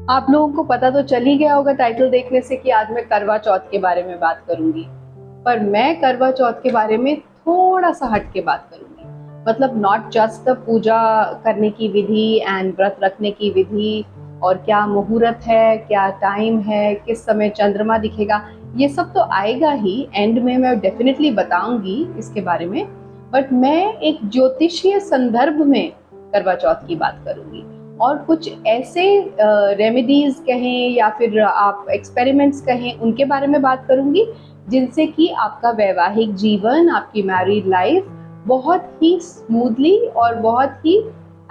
आप लोगों को पता तो चल ही गया होगा टाइटल देखने से कि आज मैं करवा चौथ के बारे में बात करूंगी। पर मैं करवा चौथ के बारे में थोड़ा सा हट के बात करूंगी। मतलब नॉट जस्ट द पूजा करने की विधि एंड व्रत रखने की विधि और क्या मुहूर्त है, क्या टाइम है, किस समय चंद्रमा दिखेगा, ये सब तो आएगा ही, एंड में मैं डेफिनेटली बताऊंगी इसके बारे में। बट मैं एक ज्योतिषीय संदर्भ में करवा चौथ की बात करूंगी और कुछ ऐसे रेमेडीज कहें या फिर आप एक्सपेरिमेंट्स कहें उनके बारे में बात करूंगी जिनसे कि आपका वैवाहिक जीवन, आपकी मैरिड लाइफ बहुत ही स्मूथली और बहुत ही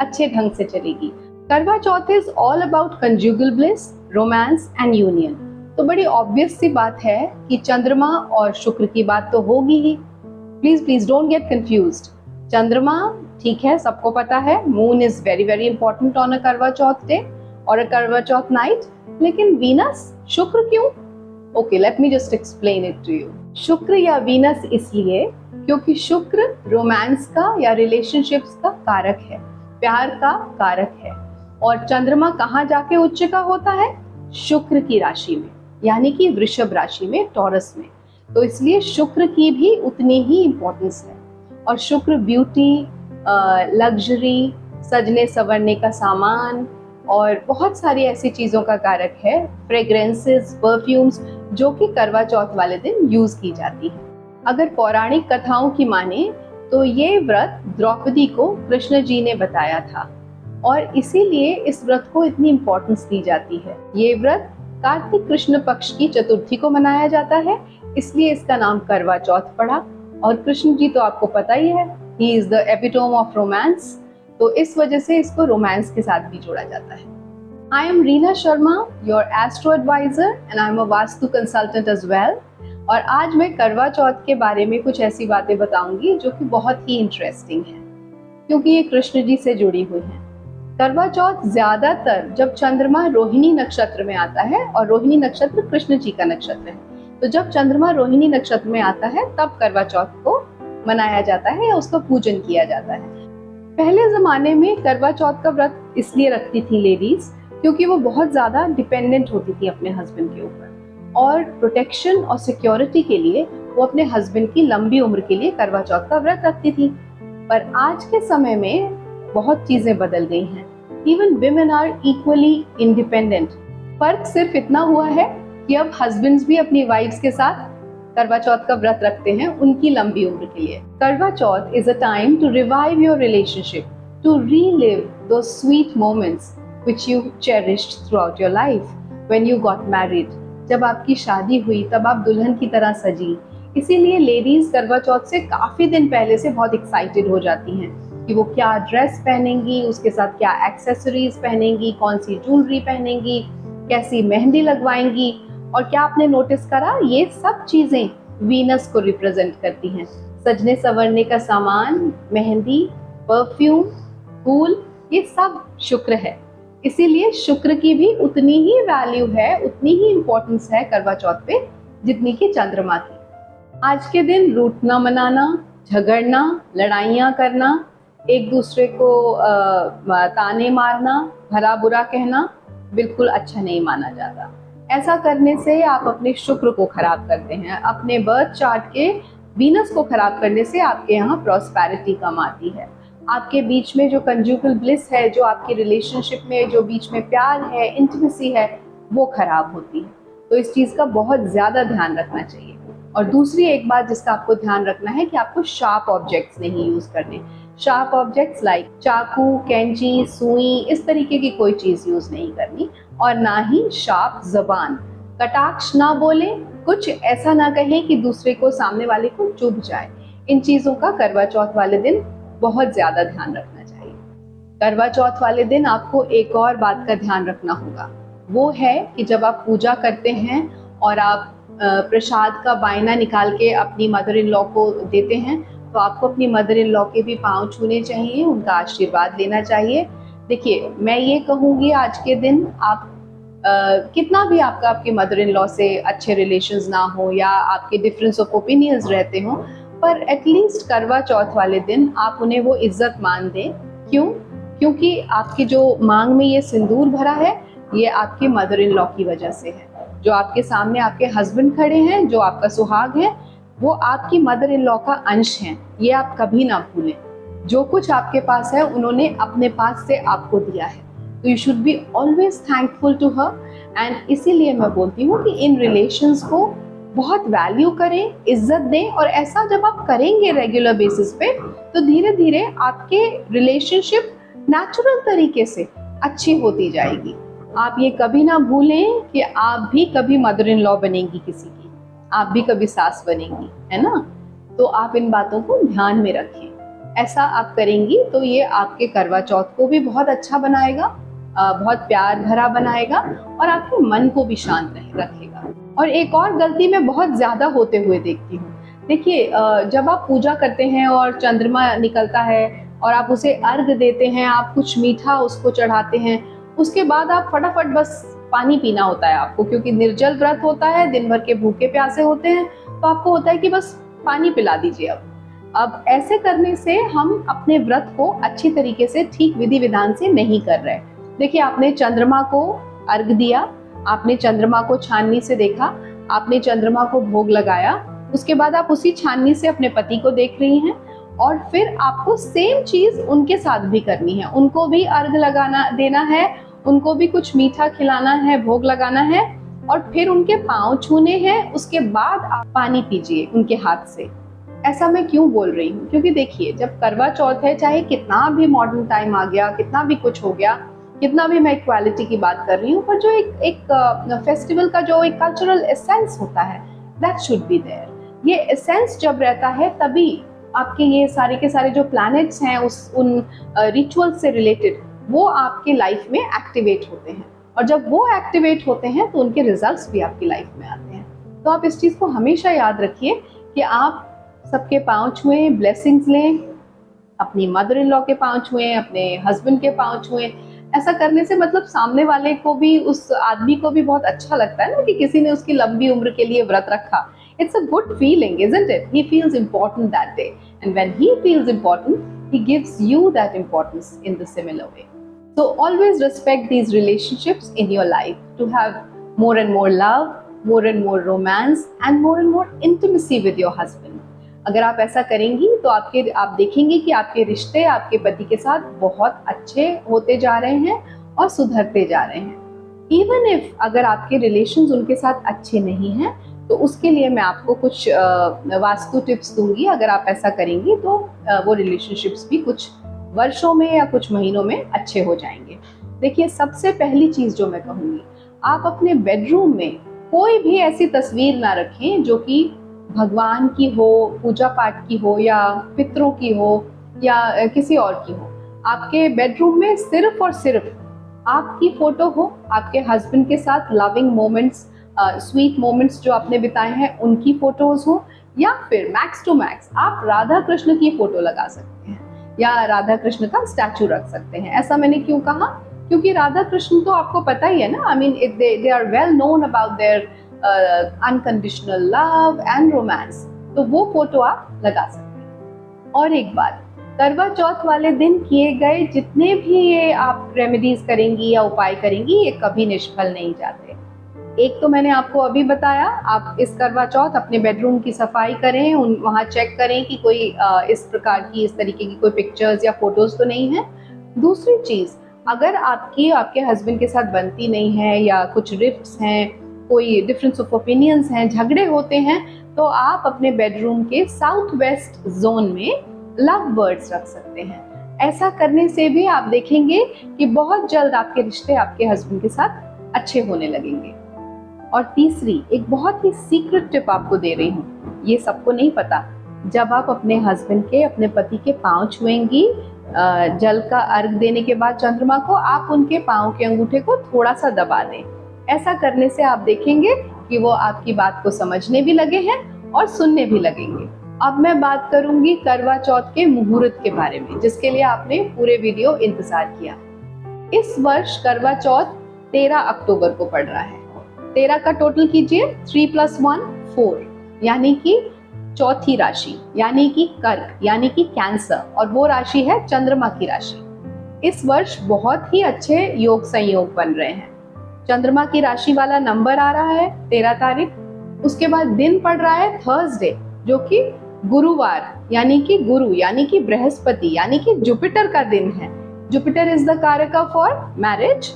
अच्छे ढंग से चलेगी। Karva Chauth is all about conjugal bliss, romance and union. तो बड़ी ऑब्वियस सी बात है कि चंद्रमा और शुक्र की बात तो होगी ही। Please please don't get confused. चंद्रमा ठीक है, सबको पता है, moon is very very important on a Karva Chauth day और अ करवा चौथ नाइट। लेकिन वीनस, शुक्र क्यों? Okay, let me just explain it to you. शुक्र या वीनस इसलिए क्योंकि शुक्र रोमांस का या रिलेशनशिप्स का कारक है, प्यार का कारक है। और चंद्रमा कहाँ जाके उच्च का होता है? शुक्र की राशि में, यानी कि वृषभ राशि में, टॉरस में। तो इसलिए शुक्र की भी उतनी ही इम्पोर्टेंस है। और शुक्र ब्यूटी, लग्जरी, सजने संवरने का सामान और बहुत सारी ऐसी चीज़ों का कारक है, फ्रेग्रेंसेस, परफ्यूम्स, जो कि करवा चौथ वाले दिन यूज़ की जाती है। अगर पौराणिक कथाओं की माने तो ये व्रत द्रौपदी को कृष्ण जी ने बताया था और इसीलिए इस व्रत को इतनी इम्पोर्टेंस दी जाती है। ये व्रत कार्तिक कृष्ण पक्ष की चतुर्थी को मनाया जाता है, इसलिए इसका नाम करवा चौथ पड़ा। और कृष्ण जी तो आपको पता ही है, he is the epitome of romance, तो इस वजह से इसको रोमांस के साथ भी जोड़ा जाता है। I am Reena Sharma, your astro advisor, and I am a vastu consultant as well. और आज मैं करवा चौथ के बारे में कुछ ऐसी बातें बताऊंगी जो कि बहुत ही इंटरेस्टिंग है, क्योंकि ये कृष्ण जी से जुड़ी हुई हैं। करवा चौथ ज्यादातर जब चंद्रमा रोहिणी नक्षत्र में आता है, और रोहिणी नक्षत्र कृष्ण जी का नक्षत्र है, तो जब चंद्रमा रोहिणी नक्षत्र में आता है तब करवा चौथ को मनाया जाता है या उसका पूजन किया जाता है। पहले जमाने में करवा चौथ का व्रत इसलिए रखती थी लेडीज क्योंकि वो बहुत ज्यादा डिपेंडेंट होती थी अपने हस्बैंड के ऊपर, और प्रोटेक्शन और सिक्योरिटी के लिए वो अपने हस्बैंड की लंबी उम्र के लिए करवा चौथ का व्रत रखती थी। पर आज के समय में बहुत चीजें बदल गई हैं। Even women are equally independent. फर्क सिर्फ इतना हुआ है कि अब हस्बैंड्स भी अपनी वाइफ्स के साथ करवा चौथ का व्रत रखते हैं उनकी लंबी उम्र के लिए। Karva Chauth is a time to revive your relationship, to relive those sweet moments which you cherished throughout your life when you got married. जब आपकी शादी हुई तब आप दुल्हन की तरह सजी, इसीलिए लेडीज करवा चौथ से काफी दिन पहले से बहुत एक्साइटेड हो जाती हैं कि वो क्या ड्रेस पहनेंगी, उसके साथ क्या एक्सेसरीज पहनेंगी, कौन सी ज्वेलरी पहनेंगी, कैसी मेहंदी लगवाएंगी। और क्या आपने नोटिस करा, ये सब चीजें वीनस को रिप्रेजेंट करती हैं। सजने संवरने का सामान, मेहंदी, परफ्यूम, फूल, ये सब शुक्र है। इसीलिए शुक्र की भी उतनी ही वैल्यू है, उतनी ही इम्पोर्टेंस है करवा चौथ पे जितनी कि चंद्रमा की। आज के दिन रूठना मनाना, झगड़ना, लड़ाइयाँ करना, एक दूसरे को ताने मारना, भला बुरा कहना बिल्कुल अच्छा नहीं माना जाता। ऐसा करने से आप अपने शुक्र को खराब करते हैं, अपने बर्थ चार्ट के वीनस को खराब करने से आपके यहाँ प्रॉस्पेरिटी कम आती है। आपके बीच में जो कंजुगल ब्लिस है, जो आपकी रिलेशनशिप में जो बीच में प्यार है, इंटीमेसी है, वो खराब होती है। तो इस चीज़ का बहुत ज़्यादा ध्यान रखना चाहिए। और दूसरी एक बात जिसका आपको ध्यान रखना है कि आपको शार्प ऑब्जेक्ट्स नहीं यूज़ करने। शार्प ऑब्जेक्ट्स लाइक चाकू, कैंची, सुई, इस तरीके की कोई चीज़ यूज़ नहीं करनी। और ना ही शार्प जबान, कटाक्ष ना बोले, कुछ ऐसा ना कहें कि दूसरे को, सामने वाले को चुभ जाए। इन चीज़ों का करवा चौथ वाले दिन बहुत ज़्यादा ध्यान रखना चाहिए। करवा चौथ वाले दिन आपको एक और बात का ध्यान रखना होगा, वो है कि जब आप पूजा करते हैं और आप प्रसाद का बायना निकाल के अपनी मदर इन लॉ को देते हैं, तो आपको अपनी मदर इन लॉ के भी पाँव छूने चाहिए, उनका आशीर्वाद लेना चाहिए। देखिए, मैं ये कहूँगी आज के दिन आप कितना भी आपके मदर इन लॉ से अच्छे रिलेशंस ना हो या आपके डिफरेंस ऑफ ओपिनियंस रहते हों, पर एटलीस्ट करवा चौथ वाले दिन आप उन्हें वो इज्जत मान दें। क्यों? क्योंकि आपकी जो मांग में ये सिंदूर भरा है, ये आपके मदर इन लॉ की वजह से है। जो आपके सामने आपके हस्बैंड खड़े हैं, जो आपका सुहाग है, वो आपकी मदर इन लॉ का अंश हैं। ये आप कभी ना भूलें। जो कुछ आपके पास है उन्होंने अपने पास से आपको दिया है, तो you should be always thankful to her. And इसीलिए मैं बोलती हूँ कि इन रिलेशंस को बहुत वैल्यू करें, इज्जत दें, और ऐसा जब आप करेंगे रेगुलर बेसिस पे तो धीरे धीरे आपके रिलेशनशिप नेचुरल तरीके से अच्छी होती जाएगी। आप ये कभी ना भूलें कि आप भी कभी मदर इन लॉ बनेंगी किसी की, आप भी कभी सास बनेंगी, है ना। तो आप इन बातों को ध्यान में रखें। ऐसा आप करेंगी तो ये आपके करवा चौथ को भी बहुत अच्छा बनाएगा, बहुत प्यार भरा बनाएगा, और आपके मन को भी शांत रखेगा। और एक और गलती मैं बहुत ज़्यादा होते हुए देखती हूँ। देखिए, जब आप पूजा करते हैं और चंद्रमा निकलता है और आप उसे अर्घ देते हैं, आप कुछ मीठा उसको चढ़ाते हैं, उसके बाद आप फटाफट बस पानी पीना होता है आपको, क्योंकि निर्जल व्रत होता है, दिन भर के भूखे प्यासे होते हैं, तो आपको होता है कि बस पानी पिला दीजिए। अब ऐसे करने से हम अपने व्रत को अच्छी तरीके से ठीक विधि विधान से नहीं कर रहे। देखिए, आपने चंद्रमा को अर्घ दिया, आपने चंद्रमा को छाननी से देखा, आपने चंद्रमा को भोग लगाया, उसके बाद आप उसी छाननी से अपने पति को देख रही हैं, और फिर आपको सेम चीज उनके साथ भी करनी है। उनको भी अर्घ लगाना देना है, उनको भी कुछ मीठा खिलाना है, भोग लगाना है, और फिर उनके पांव छूने हैं। उसके बाद आप पानी पीजिए उनके हाथ से। ऐसा मैं क्यों बोल रही हूँ? क्योंकि देखिए, जब करवा चौथ है, चाहे कितना भी मॉडर्न टाइम आ गया, कितना भी कुछ हो गया, कितना भी मैं इक्वालिटी की बात कर रही हूँ, पर जो एक फेस्टिवल का जो एक कल्चरल एसेंस होता है, दैट शुड बी देयर। ये एसेंस जब रहता है तभी आपके ये सारे के सारे जो प्लैनेट्स हैं उन रिचुअल से रिलेटेड, वो आपके लाइफ में एक्टिवेट होते हैं, और जब वो एक्टिवेट होते हैं तो उनके रिजल्ट्स भी आपकी लाइफ में आते हैं। तो आप इस चीज़ को हमेशा याद रखिए कि आप सबके पांव छुएं, ब्लेसिंग्स लें, अपनी मदर इन लॉ के पांव छुएं, अपने हस्बैंड के पांव छुएं। ऐसा करने से मतलब सामने वाले को भी, उस आदमी को भी बहुत अच्छा लगता है ना कि किसी ने उसकी लंबी उम्र के लिए व्रत रखा। It's a good feeling, isn't it? He feels important that day, and when he feels important, he gives you that importance in the similar way. So always respect these relationships in your life to have more and more love, more and more romance, and more intimacy with your husband. अगर आप ऐसा करेंगी तो आप देखेंगे कि आपके रिश्ते आपके पति के साथ बहुत अच्छे होते जा रहे हैं और सुधरते जा रहे हैं। इवन इफ अगर आपके रिलेशंस उनके साथ अच्छे नहीं हैं, तो उसके लिए मैं आपको कुछ वास्तु टिप्स दूंगी। अगर आप ऐसा करेंगी तो वो रिलेशनशिप्स भी कुछ वर्षों में या कुछ महीनों में अच्छे हो जाएंगे। देखिए, सबसे पहली चीज़ जो मैं कहूँगी, आप अपने बेडरूम में कोई भी ऐसी तस्वीर ना रखें जो कि भगवान की हो, पूजा पाठ की हो, या पितरों की हो, या किसी और की हो। आपके बेडरूम में सिर्फ और सिर्फ आपकी फोटो हो, आपके हस्बैंड के साथ लविंग मोमेंट्स, स्वीट मोमेंट्स जो आपने बिताए हैं उनकी फोटोज हो, या फिर मैक्स टू मैक्स आप राधा कृष्ण की फोटो लगा सकते हैं या राधा कृष्ण का स्टैचू रख सकते हैं। ऐसा मैंने क्यों कहा? क्योंकि राधा कृष्ण तो आपको पता ही है ना, I mean they are well known about their unconditional love and romance, तो वो फोटो आप लगा सकते हैं। और एक बात, करवा चौथ वाले दिन किए गए जितने भी ये आप रेमेडीज करेंगी या उपाय करेंगी, ये कभी निष्फल नहीं जाते। एक तो मैंने आपको अभी बताया, आप इस करवा चौथ अपने बेडरूम की सफाई करें, वहाँ चेक करें कि कोई इस प्रकार की, इस तरीके की कोई पिक्चर्स या फोटोज तो नहीं है। दूसरी चीज़, अगर आपके हस्बैंड के साथ बनती नहीं है या कुछ रिफ्ट्स हैं, कोई डिफरेंस ऑफ ओपिनियंस हैं, झगड़े होते हैं, तो आप अपने बेडरूम के साउथ वेस्ट जोन में लव बर्ड्स रख सकते हैं। ऐसा करने से भी आप देखेंगे कि बहुत जल्द आपके रिश्ते आपके हस्बैंड के साथ अच्छे होने लगेंगे। और तीसरी, एक बहुत ही सीक्रेट टिप आपको दे रही हूँ, ये सबको नहीं पता। जब आप अपने हस्बैंड के, अपने पति के पाँव छुएंगी, जल का अर्घ देने के बाद चंद्रमा को, आप उनके पाँव के अंगूठे को थोड़ा सा दबा दें। ऐसा करने से आप देखेंगे कि वो आपकी बात को समझने भी लगे हैं और सुनने भी लगेंगे। अब मैं बात करूंगी करवा चौथ के मुहूर्त के बारे में, जिसके लिए आपने पूरे वीडियो इंतजार किया। इस वर्ष करवा चौथ 13 अक्टूबर को पड़ रहा है। 13 का टोटल कीजिए, 3 + 1 4, यानी कि चौथी राशि, यानी कि कर्क, यानी कि कैंसर, और वो राशि है चंद्रमा की राशि। इस वर्ष बहुत ही अच्छे योग संयोग बन रहे हैं। चंद्रमा की राशि वाला नंबर आ रहा है 13 तारीख। उसके बाद दिन पड़ रहा है थर्सडे, जो कि गुरुवार, यानी कि गुरु यानी कि बृहस्पति यानी कि जुपिटर का दिन है। जुपिटर इज द कारक फॉर मैरिज,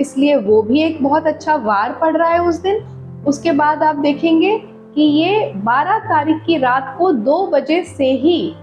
इसलिए वो भी एक बहुत अच्छा वार पड़ रहा है उस दिन। उसके बाद आप देखेंगे कि ये 12 तारीख की रात को 2 बजे से ही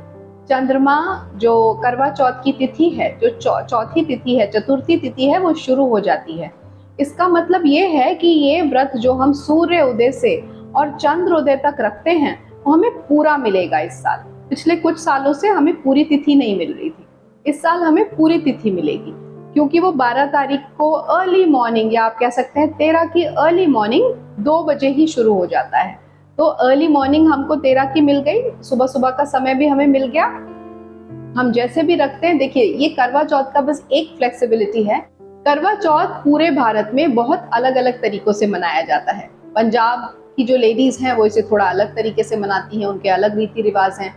चंद्रमा, जो करवा चौथ की तिथि है, जो चौथी तिथि है, चतुर्थी तिथि है, वो शुरू हो जाती है। इसका मतलब ये है कि ये व्रत जो हम सूर्य उदय से और चंद्रोदय तक रखते हैं वो हमें पूरा मिलेगा इस साल। पिछले कुछ सालों से हमें पूरी तिथि नहीं मिल रही थी, इस साल हमें पूरी तिथि मिलेगी, क्योंकि वो 12 तारीख को अर्ली मॉर्निंग, या आप कह सकते हैं 13 की अर्ली मॉर्निंग 2 बजे ही शुरू हो जाता है। तो अर्ली मॉर्निंग हमको 13 की मिल गई, सुबह सुबह का समय भी हमें मिल गया। हम जैसे भी रखते हैं, देखिए ये करवा चौथ का बस एक फ्लेक्सिबिलिटी है। करवा चौथ पूरे भारत में बहुत अलग अलग तरीकों से मनाया जाता है। पंजाब की जो लेडीज हैं वो इसे थोड़ा अलग तरीके से मनाती हैं, उनके अलग रीति रिवाज हैं।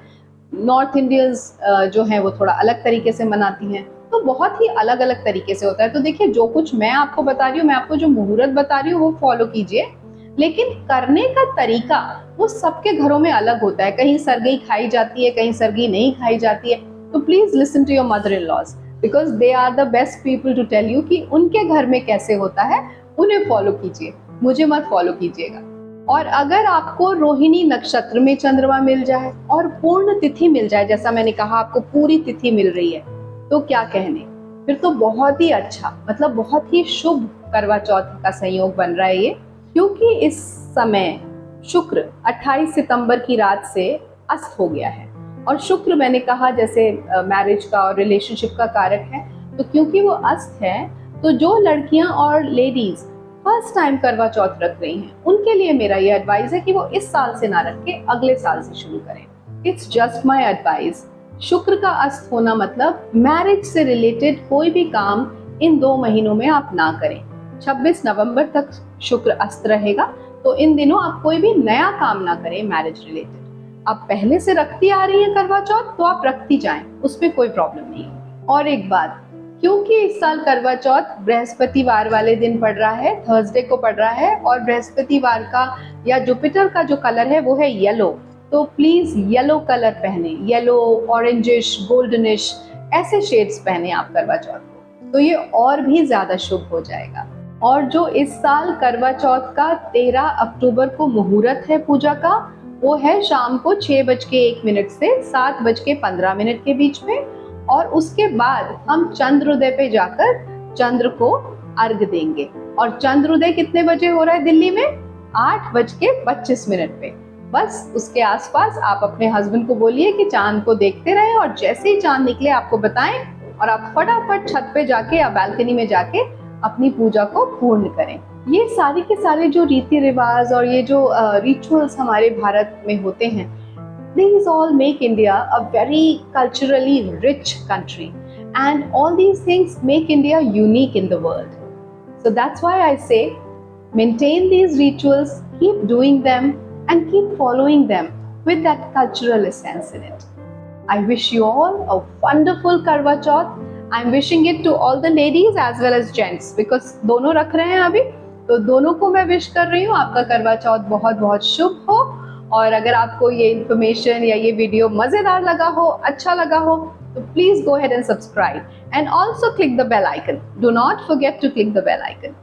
नॉर्थ इंडियंस जो हैं वो थोड़ा अलग तरीके से मनाती हैं। तो बहुत ही अलग अलग तरीके से होता है। तो देखिए, जो कुछ मैं आपको बता रही हूँ, मैं आपको जो मुहूर्त बता रही हूँ वो फॉलो कीजिए, लेकिन करने का तरीका वो सबके घरों में अलग होता है। कहीं सरगई खाई जाती है, कहीं सरगई नहीं खाई जाती है। तो please listen to your mother in laws, because they are the best people to tell you कि उनके घर में कैसे होता है। उन्हें फॉलो कीजिए, मुझे मत फॉलो कीजिएगा। और अगर आपको रोहिणी नक्षत्र में चंद्रमा मिल जाए और पूर्ण तिथि मिल जाए, जैसा मैंने कहा आपको पूरी तिथि मिल रही है, तो क्या कहने, फिर तो बहुत ही अच्छा, मतलब बहुत ही शुभ करवा चौथ का संयोग बन रहा है ये। क्योंकि इस समय शुक्र 28 सितंबर की रात से अस्त हो गया है, और शुक्र मैंने कहा जैसे मैरिज का और रिलेशनशिप का कारक है। तो क्योंकि वो अस्त है, तो जो लड़कियां और लेडीज फर्स्ट टाइम करवा चौथ रख रही हैं, उनके लिए मेरा ये एडवाइस है कि वो इस साल से ना रख के अगले साल से शुरू करें। It's just my advice. शुक्र का अस्त होना मतलब मैरिज से रिलेटेड कोई भी काम इन 2 महीनों में आप ना करें। 26 नवंबर तक शुक्र अस्त रहेगा, तो इन दिनों आप कोई भी नया काम ना करें मैरिज रिलेटेड। आप पहले से रखती आ रही है करवा चौथ, तो आप रखती जाएं, उसमें कोई प्रॉब्लम नहीं है। और एक बात, क्योंकि इस साल करवा चौथ बृहस्पतिवार वाले दिन पड़ रहा है, थर्सडे को पड़ रहा है, और बृहस्पतिवार का या जुपिटर का जो कलर है वो है येलो, तो प्लीज येलो कलर पहने, येलो, ऑरेंजिश, गोल्डनिश, ऐसे शेड्स पहने आप करवा चौथ को, तो ये और भी ज्यादा शुभ हो जाएगा। और जो इस साल करवा चौथ का 13 अक्टूबर को मुहूर्त है पूजा का, वो है शाम को 6:01 से 7:15 के बीच में। और उसके बाद हम चंद्रोदय पे जाकर चंद्र को अर्घ देंगे। और चंद्रोदय कितने बजे हो रहा है दिल्ली में? 8:25 पे। बस उसके आसपास आप अपने हस्बैंड को बोलिए कि चांद को देखते रहें, और जैसे ही चांद निकले आपको बताएं, और आप फटाफट छत पे जाके या बालकनी में जाके अपनी पूजा को पूर्ण करें। ये सारी के सारे जो रीति रिवाज और ये जो रिचुअल्स हमारे भारत में होते हैं, these all make India a very culturally rich country, and all these things make India unique in the world. So that's why I say maintain these rituals, keep doing them, and keep following them with that cultural essence in it. I wish you all a wonderful Karwa Chauth. I'm wishing it to all the ladies as well as gents, because दोनों रख रहे हैं अभी, तो दोनों को मैं wish कर रही हूँ आपका करवा चौथ बहुत बहुत शुभ हो। और अगर आपको ये इन्फॉर्मेशन या ये वीडियो मजेदार लगा हो, अच्छा लगा हो, तो please go ahead and subscribe and also click the bell icon. Do not forget to click the bell icon.